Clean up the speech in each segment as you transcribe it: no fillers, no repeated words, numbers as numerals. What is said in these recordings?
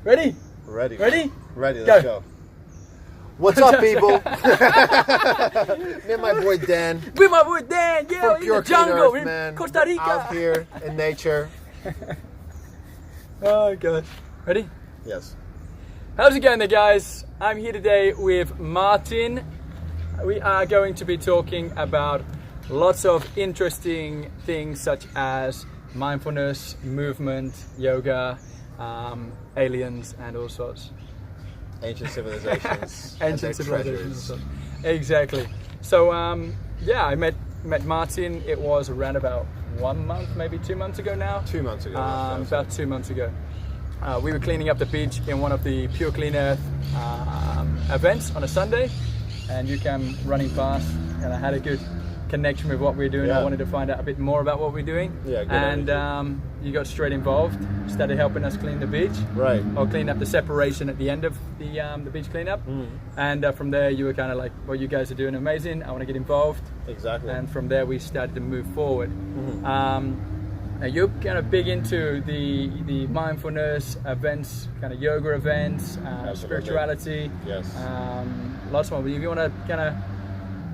Ready? Ready. Ready? Ready, let's go. What's up, people? Me and my boy Dan. With my boy Dan, yeah, From in pure the jungle, Earth, in man. Costa Rica. Out here in nature. Oh, gosh. Ready? Yes. How's it going there, guys? I'm here today with Martin. We are going to be talking about lots of interesting things such as mindfulness, movement, yoga, aliens, and all sorts. Ancient civilizations. Ancient civilizations. Exactly. So, yeah, I met Martin. It was around about 1 month, maybe 2 months ago now. 2 months ago. About 2 months ago. We were cleaning up the beach in one of the Pure Clean Earth events on a Sunday, and you came running past, and I had a good connection with what we're doing. Yeah. I wanted to find out a bit more about what we're doing. Yeah, good and you got straight involved, started helping us clean the beach. Right. Or clean up the separation at the end of the beach cleanup. And from there you were kind of like, well, you guys are doing amazing, I want to get involved. Exactly. And from there we started to move forward. Now you're kind of big into the mindfulness events, kind of yoga events, spirituality. Yes. Lots more. If you want to kind of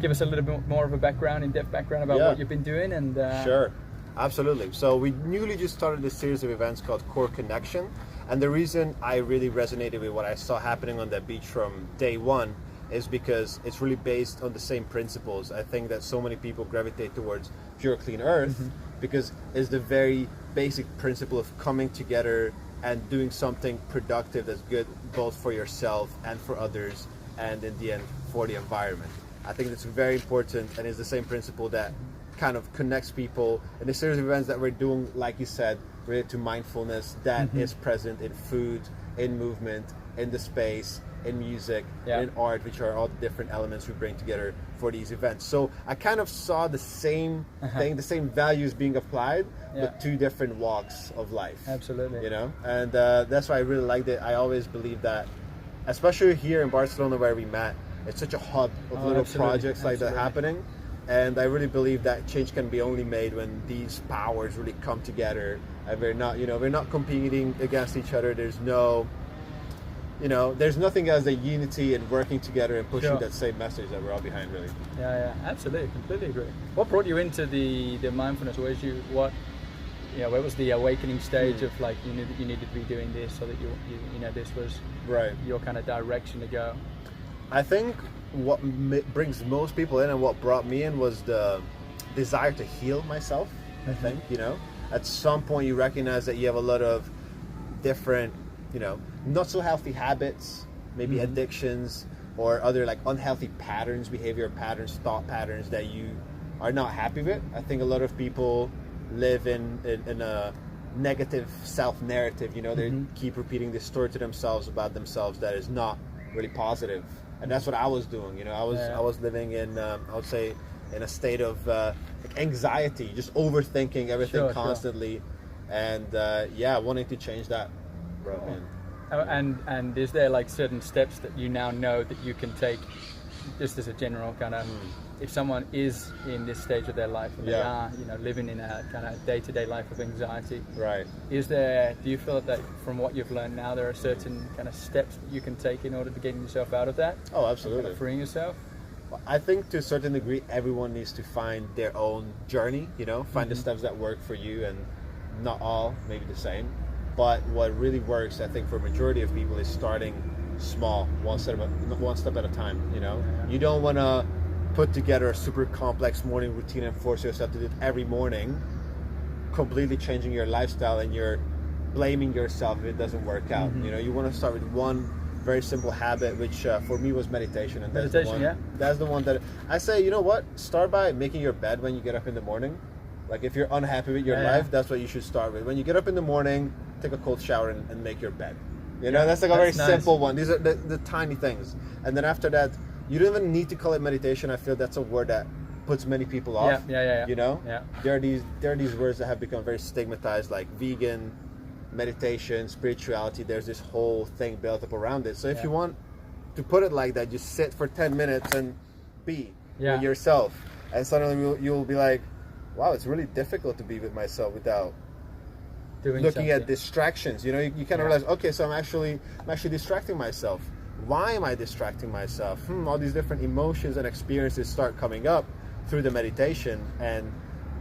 give us a little bit more of a background, in-depth background about what you've been doing, and Sure, absolutely. So we newly just started this series of events called Core Connection, and the reason I really resonated with what I saw happening on that beach from day one is because it's really based on the same principles. I think that so many people gravitate towards Pure Clean Earth because it's the very basic principle of coming together and doing something productive that's good both for yourself and for others, and in the end for the environment. I think it's very important, and it's the same principle that kind of connects people in the series of events that we're doing, like you said, related to mindfulness that is present in food, in movement, in the space, in music, in art, which are all the different elements we bring together for these events. So I kind of saw the same thing, the same values being applied, but two different walks of life. Absolutely. You know, and that's why I really liked it. I always believe that, especially here in Barcelona where we met, it's such a hub of little projects like that happening, and I really believe that change can be only made when these powers really come together, and we're not competing against each other. There's no, there's nothing as the unity and working together and pushing that same message that we're all behind, really. Yeah, absolutely, completely agree. What brought you into the mindfulness? Where was the awakening stage of like you knew that you needed to be doing this, so that you this was your kind of direction to go? I think what brings most people in and what brought me in was the desire to heal myself. I think, at some point you recognize that you have a lot of different, not so healthy habits, maybe addictions or other like unhealthy patterns, behavior patterns, thought patterns that you are not happy with. I think a lot of people live in a negative self-narrative, they keep repeating this story to themselves about themselves that is not really positive. And that's what I was doing, I was living in, I would say, in a state of anxiety, just overthinking everything constantly, and wanting to change that, bro. And is there like certain steps that you now know that you can take, just as a general kind of, if someone is in this stage of their life and they are, living in a kind of day-to-day life of anxiety, right? Do you feel that from what you've learned now, there are certain kind of steps that you can take in order to get yourself out of that? Oh, absolutely. Kind of freeing yourself? I think to a certain degree, everyone needs to find their own journey, find the steps that work for you, and not all maybe the same. But what really works, I think, for a majority of people is starting small, one step at a time, You don't want to put together a super complex morning routine and force yourself to do it every morning, completely changing your lifestyle, and you're blaming yourself if it doesn't work out. You want to start with one very simple habit, which for me was meditation, and that's the one that I say, start by making your bed when you get up in the morning. Like if you're unhappy with your life, that's what you should start with. When you get up in the morning, take a cold shower and make your bed. That's like a very simple one. These are the tiny things. And then after that, you don't even need to call it meditation. I feel that's a word that puts many people off. Yeah. There are these words that have become very stigmatized, like vegan, meditation, spirituality. There's this whole thing built up around it. So if you want to put it like that, just sit for 10 minutes and be with yourself. And suddenly you'll be like, wow, it's really difficult to be with myself without looking at distractions. You know, you kind of realize, okay, so I'm actually distracting myself. Why am I distracting myself? All these different emotions and experiences start coming up through the meditation, and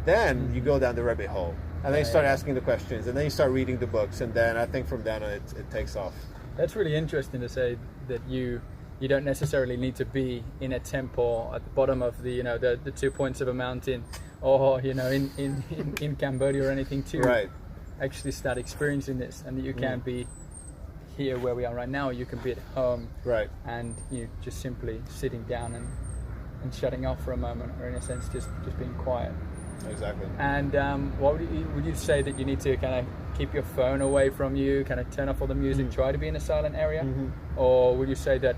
then you go down the rabbit hole, and then you start asking the questions, and then you start reading the books, and then I think from then on it takes off. That's really interesting to say that you don't necessarily need to be in a temple at the bottom of the the 2 points of a mountain, or in Cambodia or anything to actually start experiencing this, and that you can be here where we are right now. You can be at home, and you just simply sitting down and shutting off for a moment, or in a sense just being quiet. Exactly. And what would you say that you need to kind of keep your phone away from you, kind of turn off all the music, try to be in a silent area, or would you say that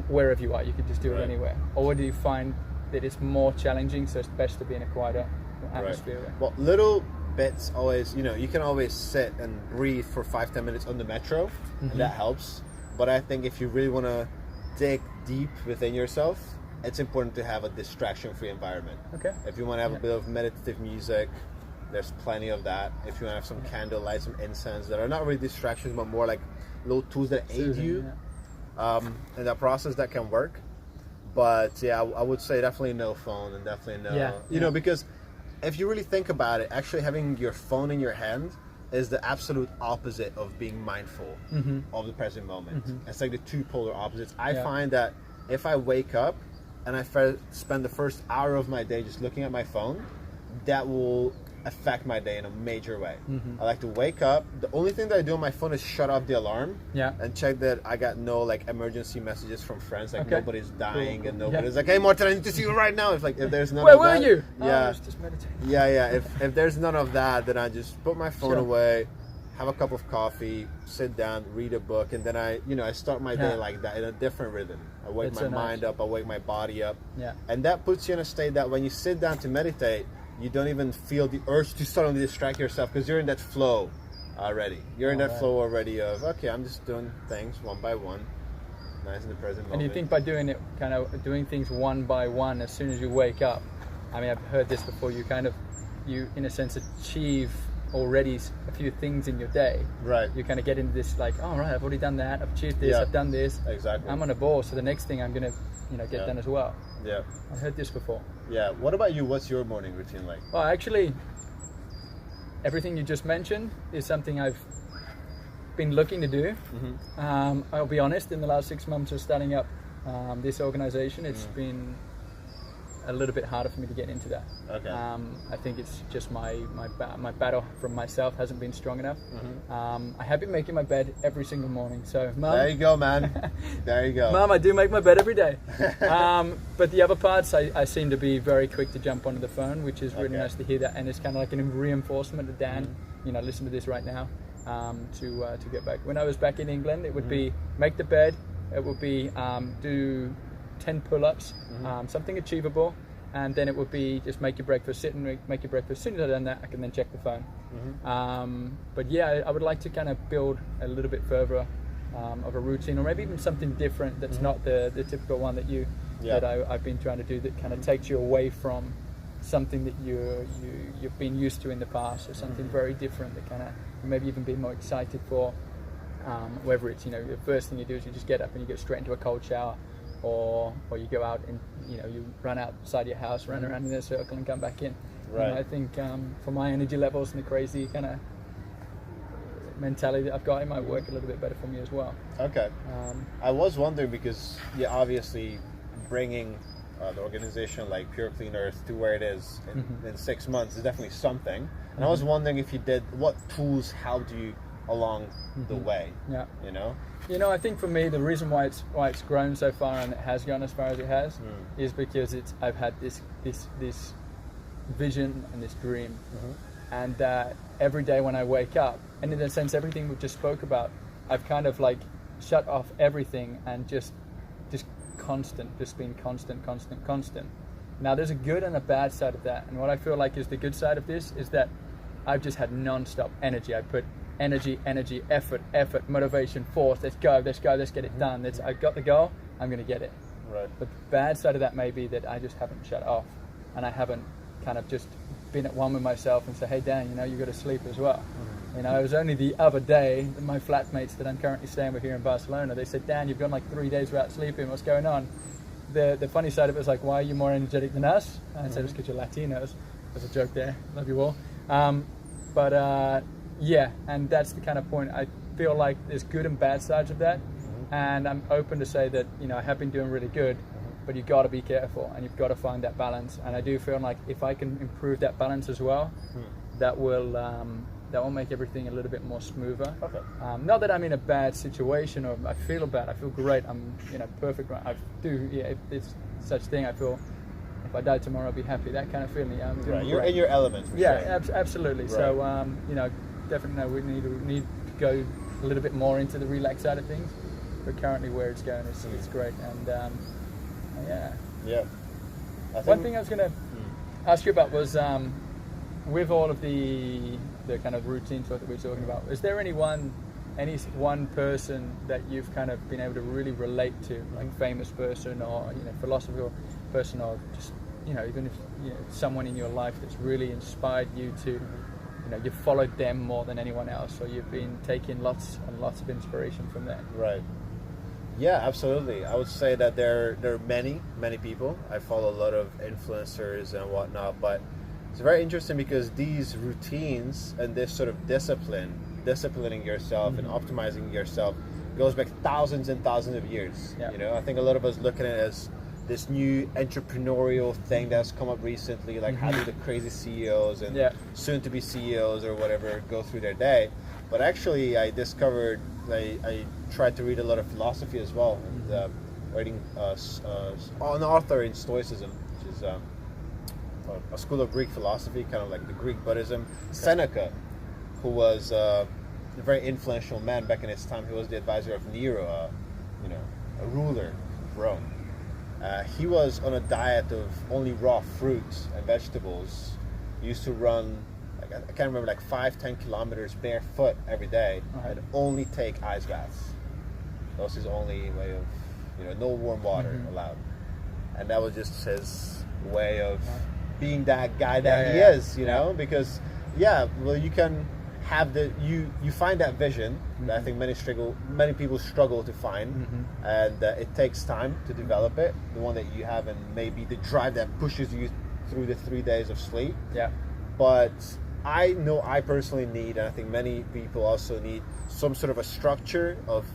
wherever you are you could just do it anywhere, or do you find that it's more challenging, so it's best to be in a quieter atmosphere? Well, little bits always, you can always sit and breathe for 5-10 minutes on the metro, and that helps. But I think if you really want to dig deep within yourself, it's important to have a distraction-free environment. Okay. If you want to have a bit of meditative music, there's plenty of that. If you want to have some candlelight, some incense that are not really distractions, but more like little tools that aid you in that process, that can work. But I would say definitely no phone, and definitely no, because if you really think about it, actually having your phone in your hand is the absolute opposite of being mindful of the present moment. It's like the two polar opposites. I find that if I wake up and I spend the first hour of my day just looking at my phone, that will affect my day in a major way. I like to wake up. The only thing that I do on my phone is shut off the alarm and check that I got no emergency messages from friends, like nobody's dying and nobody's like, hey Martin, I need to see you right now. It's like, if there's none of that, where were you? I was just meditating. If there's none of that, then I just put my phone away, have a cup of coffee, sit down, read a book, and then I start my day like that, in a different rhythm. I wake my mind up, I wake my body up, and that puts you in a state that when you sit down to meditate, you don't even feel the urge to suddenly distract yourself, because you're in that flow already. You're in that flow already of, okay, I'm just doing things one by one, nice in the present moment. And you think by doing things one by one, as soon as you wake up, I mean, I've heard this before, you in a sense achieve already a few things in your day. You kind of get into this like, oh right, I've already done that, I've achieved this, I've done this. Exactly. I'm on a ball, so the next thing I'm gonna get done as well. I've heard this before. What about you? What's your morning routine like? Well, actually, everything you just mentioned is something I've been looking to do. I'll be honest, in the last 6 months of starting up this organization, it's been a little bit harder for me to get into that. I think it's just my battle from myself hasn't been strong enough. I have been making my bed every single morning. So, Mum, there you go, man. There you go. Mum, I do make my bed every day. But the other parts, I seem to be very quick to jump onto the phone, which is really nice to hear that, and it's kind of like a reinforcement to Dan. Listen to this right now, to get back. When I was back in England, it would be make the bed. It would be do 10 pull-ups, something achievable, and then it would be just make your breakfast, sit and make your breakfast. As soon as I've done that, I can then check the phone. But I would like to kind of build a little bit further of a routine, or maybe even something different that's not the typical one that I've been trying to do, that kind of takes you away from something that you've been used to in the past, or something very different that kind of maybe even be more excited for. Whether it's the first thing you do is you just get up and you go straight into a cold shower, or you go out and you run outside your house, run around in a circle and come back in. I think for my energy levels and the crazy kind of mentality that I've got, it might work a little bit better for me as well. I was wondering, because obviously bringing the organization like Pure Clean Earth to where it is in 6 months is definitely something, and I was wondering if you did, what tools helped you along the way. I think for me, the reason why it's grown so far and it has gone as far as it has is because I've had this vision and this dream, and every day when I wake up, and in a sense everything we just spoke about, I've kind of like shut off everything and just been constant. Now there's a good and a bad side of that, and what I feel like is the good side of this is that I've just had non-stop energy. I put energy, effort, motivation, force. Let's go, let's get it done. I've got the goal, I'm going to get it. But the bad side of that may be that I just haven't shut off, and I haven't kind of just been at one with myself and say, hey Dan, you got to sleep as well. It was only the other day that my flatmates that I'm currently staying with here in Barcelona, they said, Dan, you've gone like 3 days without sleeping, what's going on? The funny side of it was like, why are you more energetic than us? And I said, it's because you're Latinos. There's a joke there, love you all. Yeah, and that's the kind of point. I feel like there's good and bad sides of that, and I'm open to say that I have been doing really good, but you've got to be careful and you've got to find that balance. And I do feel like if I can improve that balance as well, that will make everything a little bit more smoother. Okay. Not that I'm in a bad situation or I feel bad. I feel great. I'm perfect. I do. Yeah, if there's such thing, I feel. If I die tomorrow, I'll be happy. That kind of feeling. Yeah, I'm doing You're great. in your element. For yeah, sure. Absolutely. Right. So definitely we need to go a little bit more into the relax side of things. But currently where it's going it's great. And yeah. Yeah. One thing I was going to ask you about was with all of the kind of routines that we're talking about, is there any one person that you've kind of been able to really relate to, like famous person or philosophical person, or just even if someone in your life that's really inspired you to you've followed them more than anyone else, or you've been taking lots and lots of inspiration from them? Right. Yeah, absolutely. I would say that there are many people. I follow a lot of influencers and whatnot, but it's very interesting because these routines and this sort of disciplining yourself and optimizing yourself goes back thousands and thousands of years. Yeah. I think a lot of us look at it as this new entrepreneurial thing that's come up recently, like how do the crazy CEOs and soon to be CEOs or whatever go through their day. But actually I discovered, I tried to read a lot of philosophy as well, and reading an author in Stoicism, which is a school of Greek philosophy, kind of like the Greek Buddhism. Seneca, who was a very influential man back in his time. He was the advisor of Nero, a ruler of Rome. He was on a diet of only raw fruits and vegetables. He used to run, I can't remember, like 5-10 kilometers barefoot every day, and only take ice baths. That was his only way of, no warm water allowed. And that was just his way of being that guy that he is, because you can have you find that vision that I think many people struggle to find, and it takes time to develop it, the one that you have, and maybe the drive that pushes you through the 3 days of sleep. But I know I personally need, and I think many people also need, some sort of a structure of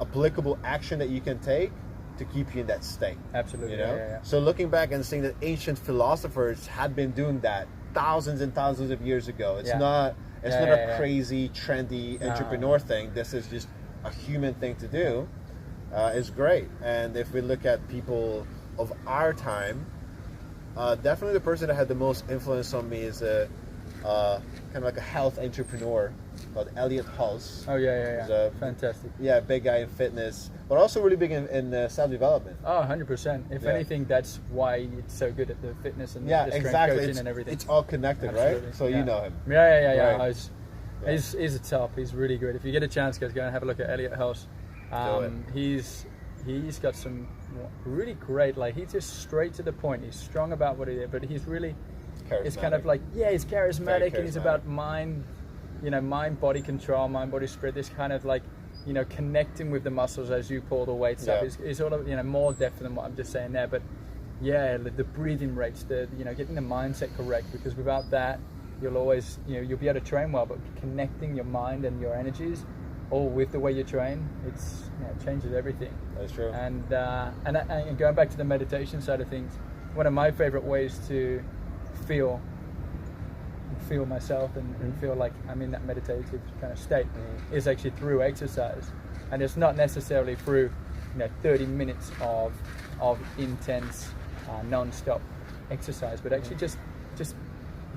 applicable action that you can take to keep you in that state. Absolutely. So looking back and seeing that ancient philosophers had been doing that thousands and thousands of years ago. It's not a crazy, trendy entrepreneur thing. This is just a human thing to do. It's great. And if we look at people of our time, definitely the person that had the most influence on me is kind of like a health entrepreneur called Elliot Hulse. Oh yeah. Fantastic. Yeah, big guy in fitness, but also really big in self-development. Oh, 100%. If anything, that's why it's so good at the fitness and the strength coaching and everything. It's all connected, absolutely. Right? So you know him. Yeah. Right. He's a top. He's really good. If you get a chance, guys, go and have a look at Elliot Hulse. He's got some really great, he's just straight to the point. He's strong about what he did, but he's really, it's kind of he's charismatic, and he's about mind, mind-body control, mind-body spirit, this kind of connecting with the muscles as you pull the weights up. It's all of, more depth than what I'm just saying there, but the breathing rates, getting the mindset correct, because without that, you'll always, you'll be able to train well, but connecting your mind and your energies all with the way you train, it changes everything. That's true. And going back to the meditation side of things, one of my favorite ways to feel myself and feel like I'm in that meditative kind of state is actually through exercise. And it's not necessarily through 30 minutes of intense non-stop exercise, but actually just it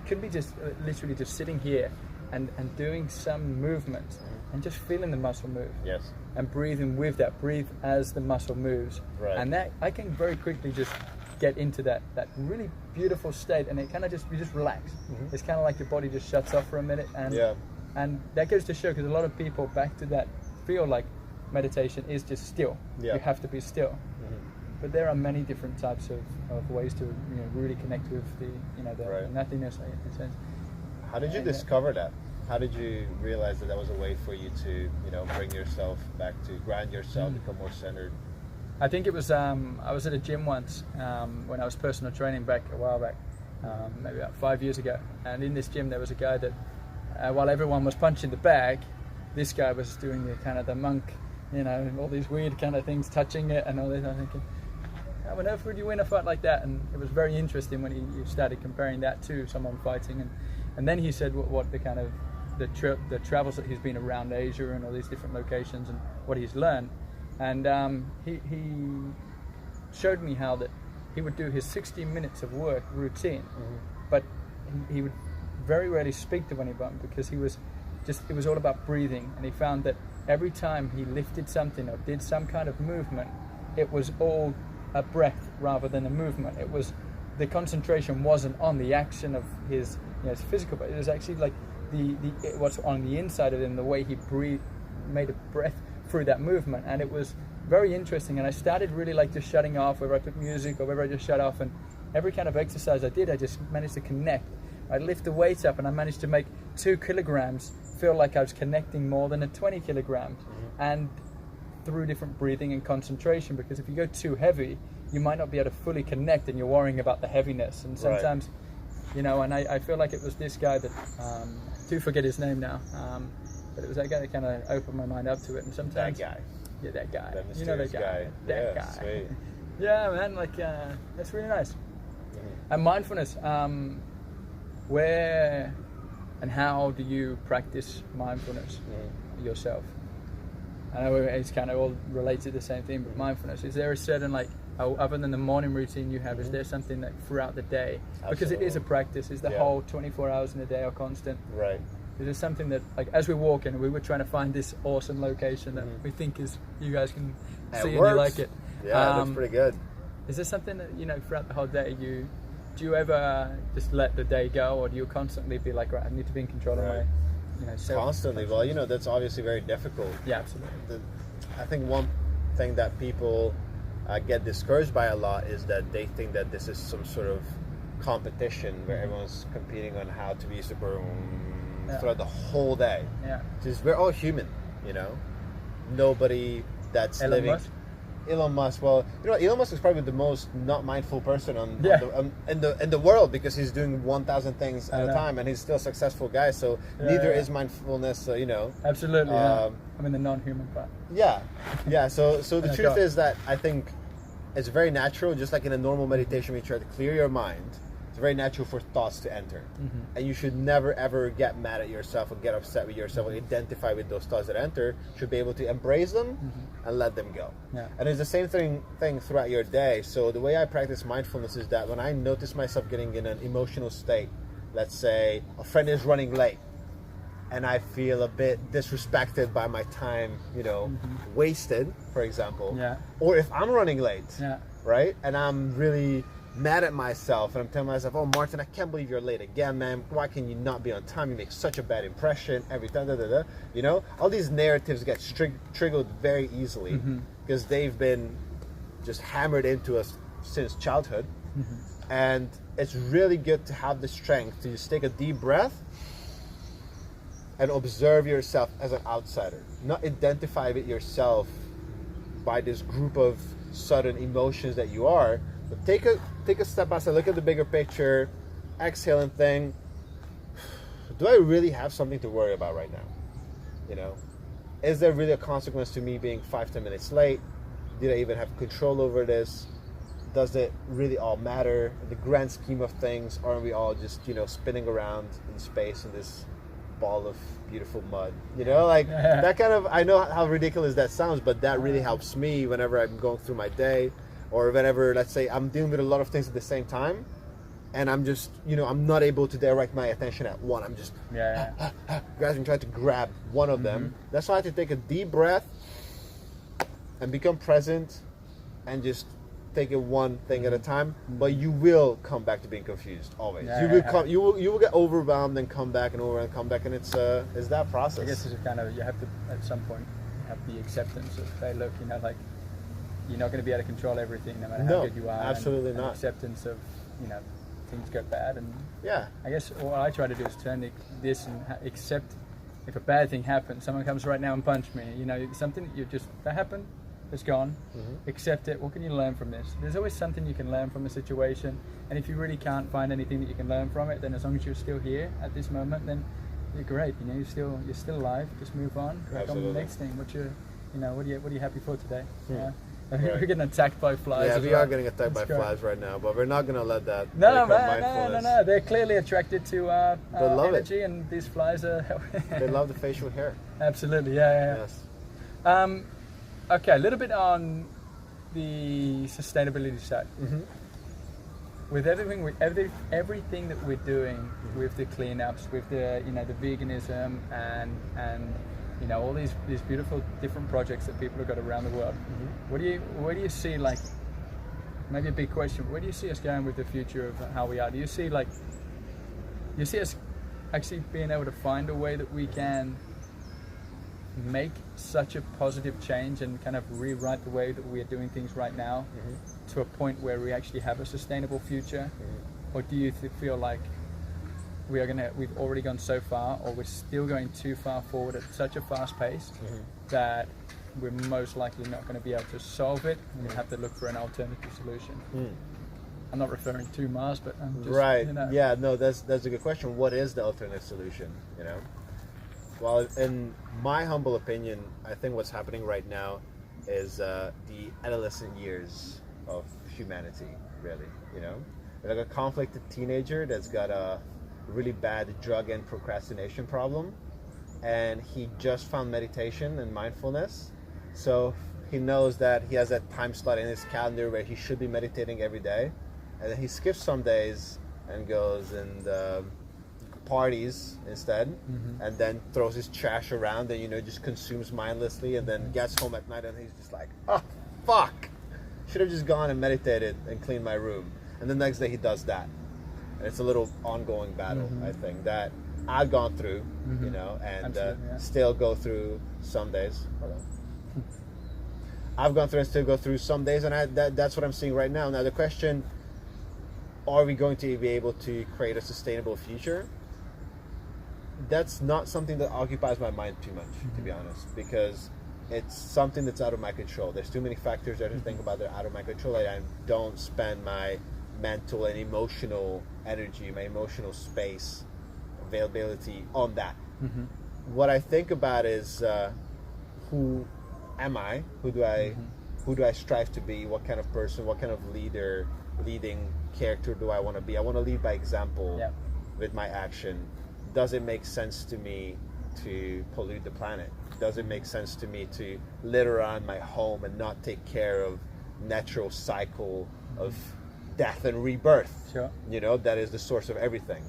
could be just literally just sitting here and doing some movement and just feeling the muscle move. Yes. And breathing with that. Breathe as the muscle moves. Right. And that I can very quickly just get into that really beautiful state, and it kind of you just relax. It's kind of like your body just shuts off for a minute, and that goes to show, because a lot of people back to that feel like meditation is just still. You have to be still. but there are many different types of ways to really connect with the Right. nothingness in a sense. How did you discover that? How did you realize that was a way for you to bring yourself back to ground yourself, become more centered? I think it was I was at a gym once when I was personal training a while back, maybe about 5 years ago, and in this gym there was a guy that while everyone was punching the bag, this guy was doing the kind of the monk, all these weird kind of things, touching it and all this. I'm thinking, how on earth would you win a fight like that? And it was very interesting when he started comparing that to someone fighting, and then he said what the kind of the travels that he's been around Asia and all these different locations and what he's learned, and he showed me how that he would do his 60 minutes of work routine, but he would very rarely speak to anyone because it was all about breathing, and he found that every time he lifted something or did some kind of movement, it was all a breath rather than a movement. It was the concentration wasn't on the action of his his physical, but it was actually like what's on the inside of him, the way he breathed, made a breath through that movement, and it was very interesting. And I started really like just shutting off, whether I put music or whether I just shut off, and every kind of exercise I did, I just managed to connect. I'd lift the weight up and I managed to make 2 kilograms feel like I was connecting more than a 20 kilograms, and through different breathing and concentration, because if you go too heavy, you might not be able to fully connect and you're worrying about the heaviness. And sometimes, and I feel like it was this guy that, I do forget his name now, but it was that guy that kind of opened my mind up to it. And sometimes... That guy. Yeah, that guy. That that guy. That guy. Sweet. Yeah, man, that's really nice. And mindfulness, where and how do you practice mindfulness yourself? I know it's kind of all related to the same thing, but mindfulness, is there a certain other than the morning routine you have, is there something that throughout the day, because it is a practice, is the whole 24 hours in a day are constant? Right. Is there something that, as we walk in, we were trying to find this awesome location that we think you guys can see and you like it. Yeah, it looks pretty good. Is there something that, throughout the whole day, do you ever just let the day go, or do you constantly be like, right, I need to be in control of my, Constantly. Well, that's obviously very difficult. Yeah, absolutely. I think one thing that people get discouraged by a lot is that they think that this is some sort of competition where everyone's competing on how to be super throughout the whole day. Yeah. Just we're all human, Nobody that's living. Elon Musk. Well, Elon Musk is probably the most not mindful person in the world, because he's doing 1,000 things at a time, and he's still a successful guy. So neither is mindfulness. Absolutely. I'm in the non-human part. Yeah. So the truth is that I think it's very natural, just like in a normal meditation, when you try to clear your mind. It's very natural for thoughts to enter, and you should never ever get mad at yourself or get upset with yourself or identify with those thoughts that enter. You should be able to embrace them and let them go. And it's the same thing throughout your day. So the way I practice mindfulness is that when I notice myself getting in an emotional state, let's say a friend is running late and I feel a bit disrespected by my time, wasted, for example, or if I'm running late, right, and I'm really mad at myself and I'm telling myself, oh, Martin, I can't believe you're late again, man. Why can you not be on time? You make such a bad impression every time. All these narratives get triggered very easily because they've been just hammered into us since childhood. And it's really good to have the strength to just take a deep breath and observe yourself as an outsider, not identify with yourself by this group of sudden emotions that you are. But take a step outside, look at the bigger picture, exhale and think, do I really have something to worry about right now? Is there really a consequence to me being 5-10 minutes late? Did I even have control over this? Does it really all matter? In the grand scheme of things, aren't we all just, spinning around in space in this ball of beautiful mud? That kind of, I know how ridiculous that sounds, but that really helps me whenever I'm going through my day. Or whenever, let's say, I'm dealing with a lot of things at the same time, and I'm just, I'm not able to direct my attention at one. I'm just grasping, trying to grab one of them. That's why I have to take a deep breath and become present and just take it one thing at a time. But you will come back to being confused always. You will get overwhelmed and come back and and it's that process. I guess it's kind of, you have to at some point have the acceptance of, hey, look, you're not going to be able to control everything, no matter how good you are. Absolutely and not. Acceptance of, things go bad, and Yeah. I guess what I try to do is turn this and accept if a bad thing happens. Someone comes right now and punch me. Something that happened. It's gone. Accept it. What can you learn from this? There's always something you can learn from a situation, and if you really can't find anything that you can learn from it, then as long as you're still here at this moment, then you're great. You're still alive. Just move on. Crack on to the next thing. What are you happy for today? Yeah. We're getting attacked by flies. Yeah, we are getting attacked by flies right now, but we're not going to let that. No. They're clearly attracted to energy, and these flies are. They love the facial hair. Absolutely, yeah. Yes. Okay, a little bit on the sustainability side. With everything that we're doing, with the cleanups, with the the veganism and all these beautiful different projects that people have got around the world. Where do you see, like, maybe a big question, where do you see us going with the future of how we are? Do you see us actually being able to find a way that we can make such a positive change and kind of rewrite the way that we are doing things right now to a point where we actually have a sustainable future? Or do you feel like we've already gone so far, or we're still going too far forward at such a fast pace that we're most likely not going to be able to solve it, and we'll have to look for an alternative solution? I'm not referring to Mars, but I'm just, right. Yeah, no, that's a good question. What is the alternative solution? Well, in my humble opinion, I think what's happening right now is the adolescent years of humanity, really. Like a conflicted teenager that's got a really bad drug and procrastination problem, and he just found meditation and mindfulness, so he knows that he has that time slot in his calendar where he should be meditating every day, and then he skips some days and goes and parties instead, and then throws his trash around and just consumes mindlessly, and then gets home at night and he's just like, oh fuck, should have just gone and meditated and cleaned my room. And the next day he does that. And it's a little ongoing battle, I think, that I've gone through, and still go through some days. I've gone through and still go through some days, and that's what I'm seeing right now. Now the question, are we going to be able to create a sustainable future? That's not something that occupies my mind too much, to be honest, because it's something that's out of my control. There's too many factors that I think about that are out of my control, and I don't spend my mental and emotional energy, my emotional space, availability on that. What I think about is who am I? Who do I strive to be? What kind of person? What kind of leading character do I want to be? I want to lead by example with my action. Does it make sense to me to pollute the planet? Does it make sense to me to litter around my home and not take care of natural cycle of death and rebirth? Sure. That is the source of everything.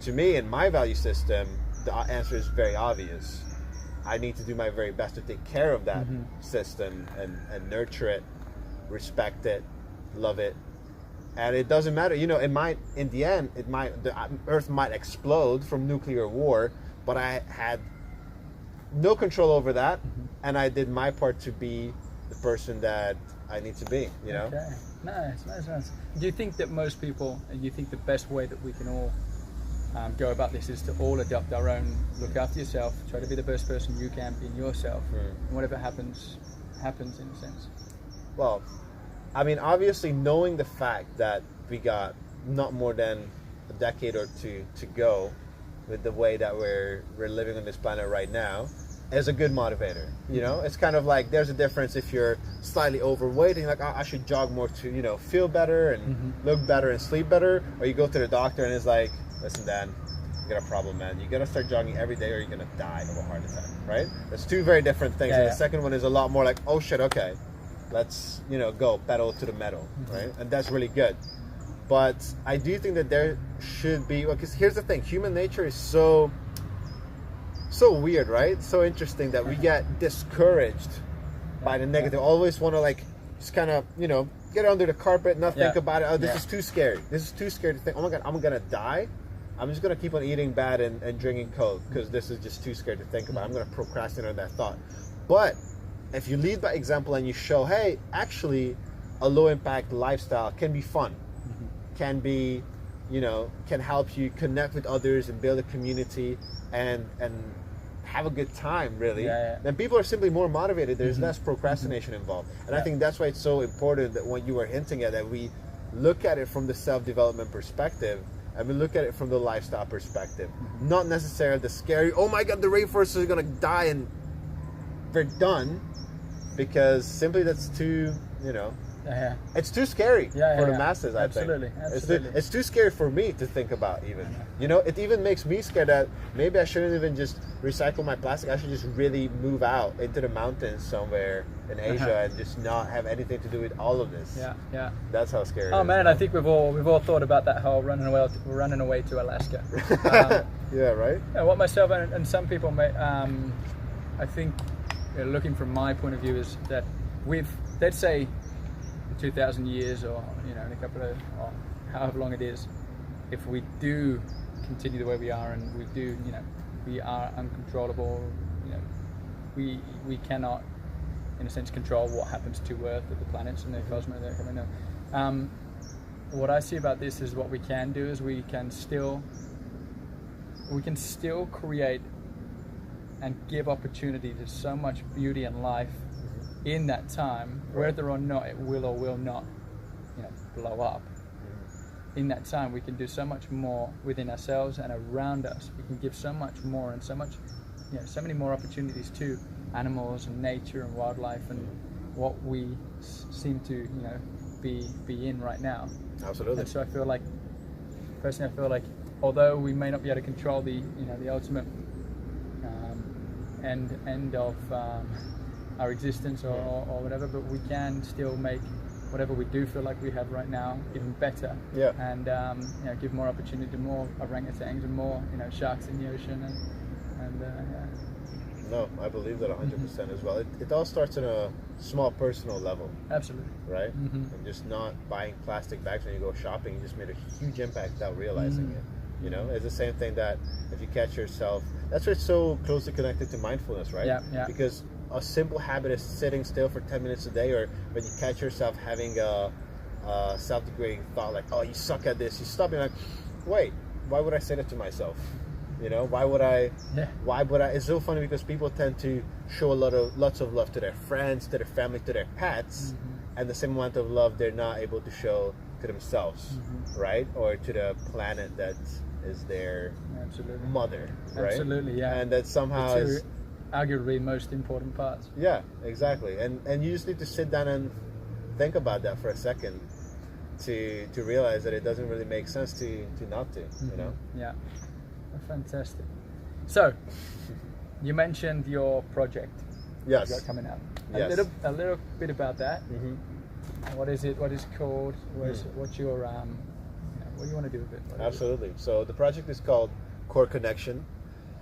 To me, in my value system, the answer is very obvious. I need to do my very best to take care of that system and nurture it, respect it, love it. And it doesn't matter, in the end, the Earth might explode from nuclear war, but I had no control over that, and I did my part to be the person that I need to be, Okay, nice. Do you think that most people, you think the best way that we can all go about this is to all adopt our own, look after yourself, try to be the best person you can be in yourself, and whatever happens in a sense? Well, I mean, obviously, knowing the fact that we got not more than a decade or two to go with the way that we're living on this planet right now is a good motivator. It's kind of like there's a difference if you're slightly overweight and you're like, I should jog more to feel better and look better and sleep better, or you go to the doctor and it's like, listen, Dan, you got a problem, man. You gotta start jogging every day or you're gonna die of a heart attack, right? That's two very different things. And the second one is a lot more like, oh shit, okay, let's go pedal to the metal, right? And that's really good. But I do think that there should be, because here's the thing, human nature is so weird, right? So interesting that we get discouraged by the negative. Always want to just kind of get under the carpet, not think about it. Oh, this is too scary. This is too scary to think. Oh my God, I'm gonna die. I'm just gonna keep on eating bad and drinking Coke because this is just too scary to think about. I'm gonna procrastinate on that thought. But if you lead by example and you show, hey, actually, a low impact lifestyle can be fun, can be, can help you connect with others and build a community and have a good time, really. Then people are simply more motivated. There's less procrastination involved. And I think that's why it's so important that what you were hinting at, that we look at it from the self-development perspective and we look at it from the lifestyle perspective. Not necessarily the scary, oh my God, the rainforests are going to die and they're done, because simply that's too, it's too scary for the masses, I think. Absolutely. It's too scary for me to think about even. It even makes me scared that maybe I shouldn't even just recycle my plastic. I should just really move out into the mountains somewhere in Asia and just not have anything to do with all of this. Yeah. That's how scary it is. Oh man, I think we've all thought about that whole running away to Alaska. Yeah, right? What myself and some people may, I think, looking from my point of view, is that let's say 2,000 years or in a couple of, or however long it is, if we do continue the way we are and we do, we are uncontrollable, we cannot in a sense control what happens to Earth, to the planets and the cosmos that are coming down. What I see about this is what we can do is we can still create and give opportunity to so much beauty and life in that time, whether or not it will or will not, blow up. In that time, we can do so much more within ourselves and around us. We can give so much more and so much, so many more opportunities to animals and nature and wildlife and what we seem to, be in right now. Absolutely. And so I feel like, personally, although we may not be able to control the ultimate end of our existence or whatever, but we can still make whatever we do feel like we have right now even better. And give more opportunity to more orangutans and more sharks in the ocean and No, I believe that 100% as well. It all starts on a small personal level. Absolutely. Right? And just not buying plastic bags when you go shopping, you just made a huge impact without realizing it. It's the same thing that if you catch yourself, that's why it's so closely connected to mindfulness, right? Yeah. Because a simple habit is sitting still for 10 minutes a day, or when you catch yourself having a self-degrading thought like, oh, you suck at this, you stop and you're like, wait, why would I say that to myself? Why would I? It's so funny because people tend to show lots of love to their friends, to their family, to their pets, and the same amount of love they're not able to show to themselves, right? Or to the planet that is their mother, right? Absolutely, yeah. And that somehow is arguably most important parts. Yeah, exactly. And you just need to sit down and think about that for a second to realize that it doesn't really make sense to not to, Yeah. Fantastic. So, you mentioned your project. Yes. You got coming up. Yes. A little bit about that. What is it? What is it called? What's your what do you want to do with it? Absolutely. So the project is called Core Connection.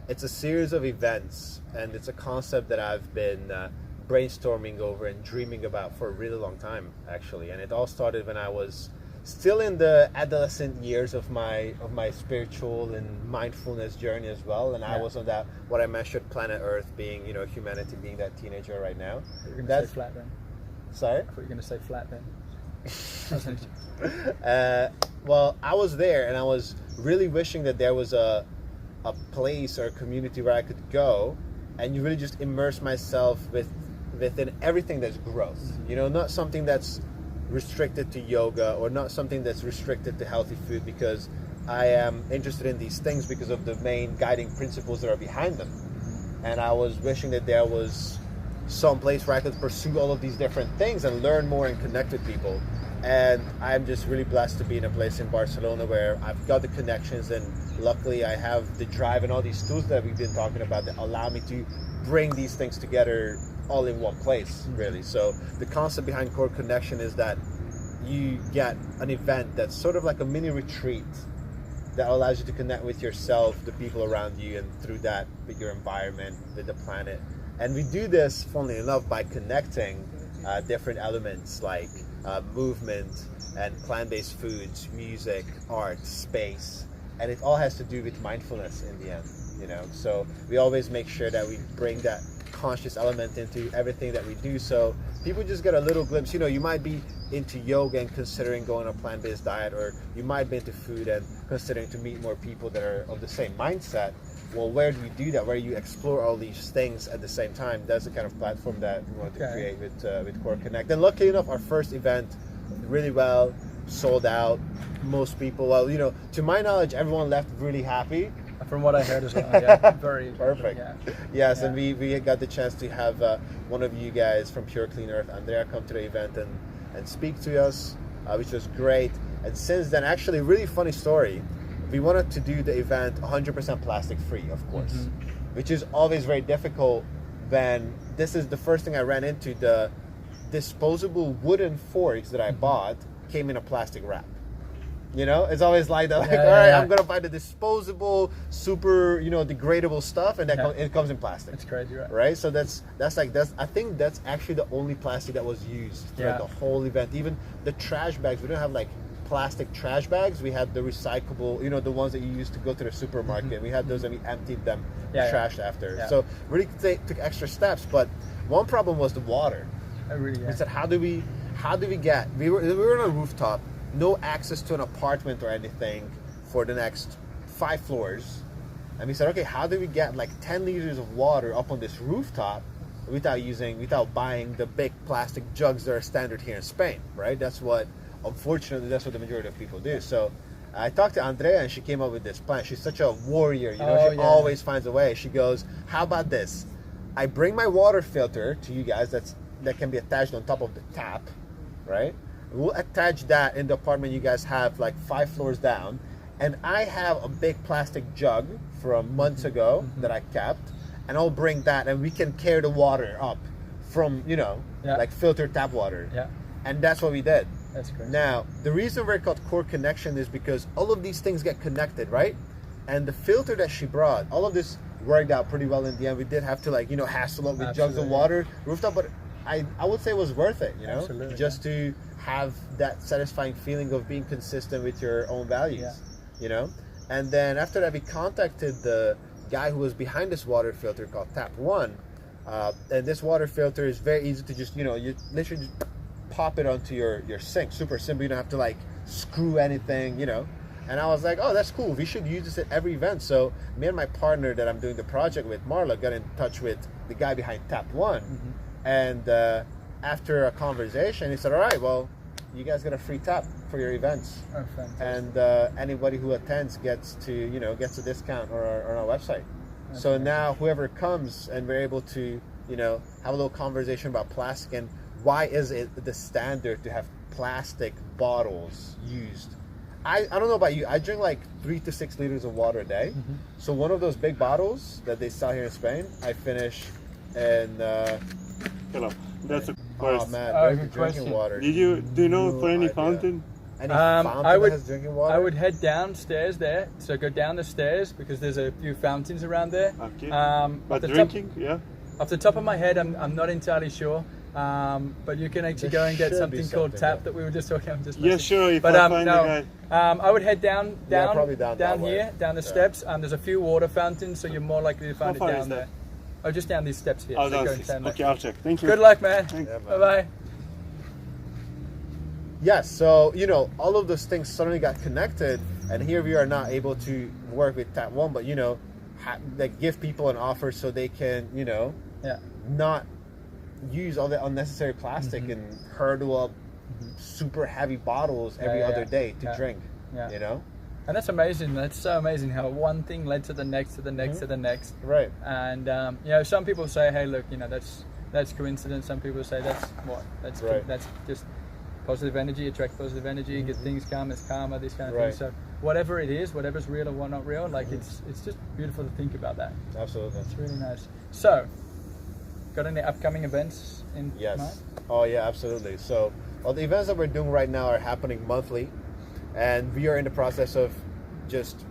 It's a series of events, and it's a concept that I've been brainstorming over and dreaming about for a really long time, actually. And it all started when I was still in the adolescent years of my spiritual and mindfulness journey as well, and I was on that what I mentioned, planet Earth being, humanity being that teenager right now. You're going to say flat then. Sorry? I thought you were going to say flat then. Well, I was there, and I was really wishing that there was a place or a community where I could go and you really just immerse myself within everything that's growth. Not something that's restricted to yoga or not something that's restricted to healthy food, because I am interested in these things because of the main guiding principles that are behind them. And I was wishing that there was some place where I could pursue all of these different things and learn more and connect with people. And I'm just really blessed to be in a place in Barcelona where I've got the connections, and luckily I have the drive and all these tools that we've been talking about that allow me to bring these things together all in one place, really. So the concept behind Core Connection is that you get an event that's sort of like a mini retreat that allows you to connect with yourself, the people around you, and through that with your environment, with the planet. And we do this, funnily enough, by connecting different elements like movement and plant-based foods, music, art, space, and it all has to do with mindfulness in the end. So we always make sure that we bring that conscious element into everything that we do. So people just get a little glimpse. You might be into yoga and considering going on a plant-based diet, or you might be into food and considering to meet more people that are of the same mindset. Well, where do you do that? Where you explore all these things at the same time? That's the kind of platform that we wanted to create with Core Connect. And luckily enough, our first event really well, sold out. Most people, to my knowledge, everyone left really happy. From what I heard as well, yeah, very perfect. Yes, and we got the chance to have one of you guys from Pure Clean Earth, Andrea, come to the event and speak to us, which was great. And since then, actually, really funny story. We wanted to do the event 100% plastic free, of course, which is always very difficult. Then this is the first thing I ran into. The disposable wooden forks that I bought came in a plastic wrap. It's always like that. I'm gonna buy the disposable, super, degradable stuff, and it comes in plastic. It's crazy, right? Right. So that's. I think that's actually the only plastic that was used throughout the whole event. Even the trash bags, we don't have like plastic trash bags. We had the recyclable, the ones that you use to go to the supermarket. We had those and we emptied them, trash after. Yeah. So really took extra steps. But one problem was the water. We said, how do we get? We were on a rooftop. No access to an apartment or anything for the next 5 floors. And we said, okay, how do we get like 10 liters of water up on this rooftop without buying the big plastic jugs that are standard here in Spain, right? Unfortunately, that's what the majority of people do. So I talked to Andrea and she came up with this plan. She's such a warrior, she always finds a way. She goes, how about this? I bring my water filter to you guys that can be attached on top of the tap, right? We'll attach that in the apartment you guys have like 5 floors down. And I have a big plastic jug from months ago that I kept. And I'll bring that and we can carry the water up from, like filtered tap water. Yeah. And that's what we did. That's great. Now, the reason we're called Core Connection is because all of these things get connected, right? And the filter that she brought, all of this worked out pretty well in the end. We did have to hassle up with jugs of water, rooftop, but I would say it was worth it, just to have that satisfying feeling of being consistent with your own values, And then after that, we contacted the guy who was behind this water filter called Tap One. And this water filter is very easy to just, you literally just pop it onto your sink. Super simple. You don't have to screw anything, And I was like, oh, that's cool. We should use this at every event. So me and my partner that I'm doing the project with, Marla, got in touch with the guy behind Tap One. And after a conversation, he said, all right, well, you guys get a free tap for your events. Oh, fantastic. And anybody who attends gets a discount on our website. So now whoever comes and we're able to, have a little conversation about plastic and why is it the standard to have plastic bottles used. I don't know about you, I drink like 3 to 6 liters of water a day. So one of those big bottles that they sell here in Spain, I finish in... Hello, that's a oh question. man, good drinking water. Do you know for any fountain? Any fountain that has drinking water? I would head downstairs there. So go down the stairs because there's a few fountains around there. Okay. But drinking, Off the top of my head, I'm not entirely sure. But you can actually go and get something called Tap that we were just talking about. Yeah, sure. If I find the guy. I would head down probably down here, down the steps. There's a few water fountains, so you're more likely to find it down there. Oh, just down these steps here. Oh, so okay, I'll check. Thank you. Good luck, man. Yeah, Bye bye. Yes, so all of those things suddenly got connected, and here we are not able to work with Tap One, but give people an offer so they can not use all the unnecessary plastic and hurdle up super heavy bottles every other day to drink. And that's amazing. That's so amazing how one thing led to the next, to the next, to the next. Right. And some people say, hey, look, that's coincidence. Some people say that's just positive energy, attract positive energy, get things calm, it's karma, these kind of things. So whatever it is, whatever's real or what not real, it's just beautiful to think about that. Absolutely. It's really nice. So, got any upcoming events in mind? Oh yeah, absolutely. So all the events that we're doing right now are happening monthly, and we are in the process of just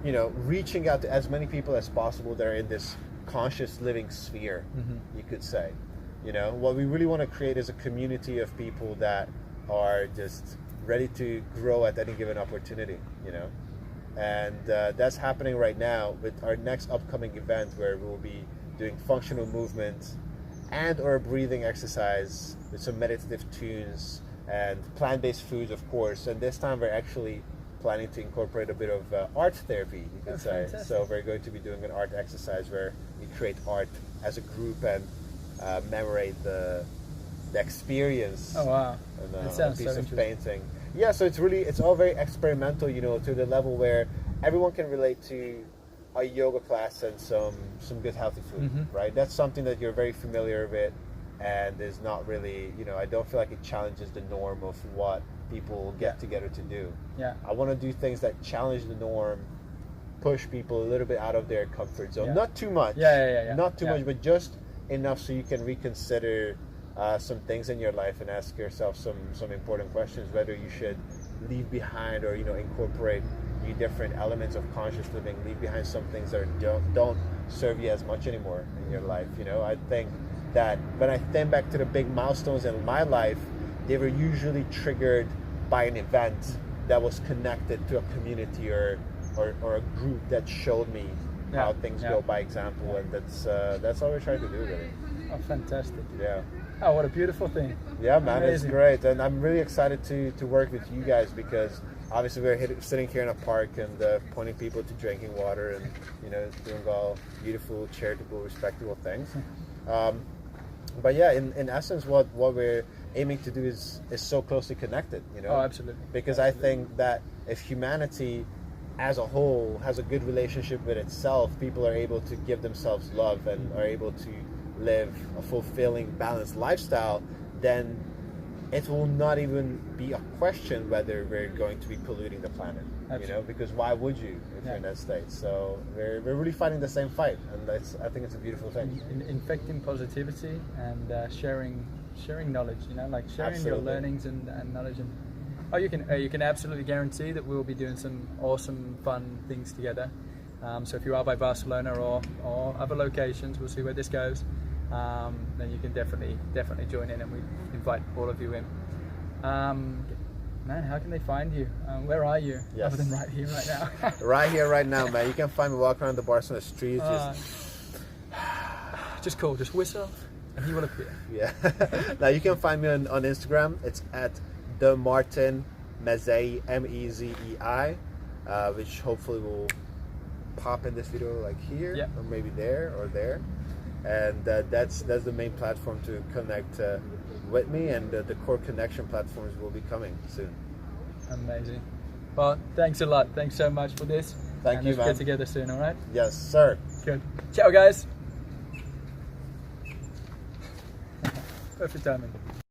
reaching out to as many people as possible that are in this conscious living sphere, you could say. What we really want to create is a community of people that are just ready to grow at any given opportunity, and that's happening right now with our next upcoming event, where we'll be doing functional movement and or breathing exercise with some meditative tunes and plant-based foods, of course. And this time we're actually planning to incorporate a bit of art therapy, you could say. Fantastic. So we're going to be doing an art exercise where we create art as a group and commemorate the experience. Oh wow! And, That a sounds piece so of painting. Yeah, so it's all very experimental, you know, to the level where everyone can relate to a yoga class and some good healthy food, right? That's something that you're very familiar with, and is not really, you know, I don't feel like it challenges the norm of what people get together to do. Yeah. I want to do things that challenge the norm, push people a little bit out of their comfort zone. Not too much. Not too much, but just enough so you can reconsider some things in your life and ask yourself some important questions, whether you should leave behind or, you know, incorporate new different elements of conscious living, leave behind some things that don't serve you as much anymore in your life. You know, I think that when I think back to the big milestones in my life, they were usually triggered by an event that was connected to a community or a group that showed me how things go by example, and that's all we're trying to do, really. Oh, fantastic! Yeah. Oh, what a beautiful thing! Yeah, man, amazing. It's great, and I'm really excited to work with you guys because obviously we're sitting here in a park and pointing people to drinking water and, you know, doing all beautiful, charitable, respectable things. But yeah, in essence, what we're aiming to do is so closely connected, you know. Oh, absolutely. Because I think that if humanity as a whole has a good relationship with itself, people are able to give themselves love and are able to live a fulfilling, balanced lifestyle, then it will not even be a question whether we're going to be polluting the planet. Absolutely. You know, because why would you if you're in that state? So we're really fighting the same fight, and I think it's a beautiful thing. Infecting positivity and sharing knowledge. You know, like sharing your learnings and knowledge. And you can absolutely guarantee that we'll be doing some awesome, fun things together. So if you are by Barcelona or other locations, we'll see where this goes. Then you can definitely join in, and we invite all of you in. Man, how can they find you? Where are you? Yes. Other than right here, right now. Right here, right now, man. You can find me walking around the Barcelona streets. Just call, just whistle, and he will appear. Yeah. Now you can find me on Instagram. It's at the Martin Mezei, Mezei, which hopefully will pop in this video like here, or maybe there or there. And that's the main platform to connect with me, and the core connection platforms will be coming soon. Amazing. Well, thanks a lot. Thanks so much for this. Thank you, man. Let's get together soon, all right? Yes, sir. Good. Ciao, guys. Perfect timing.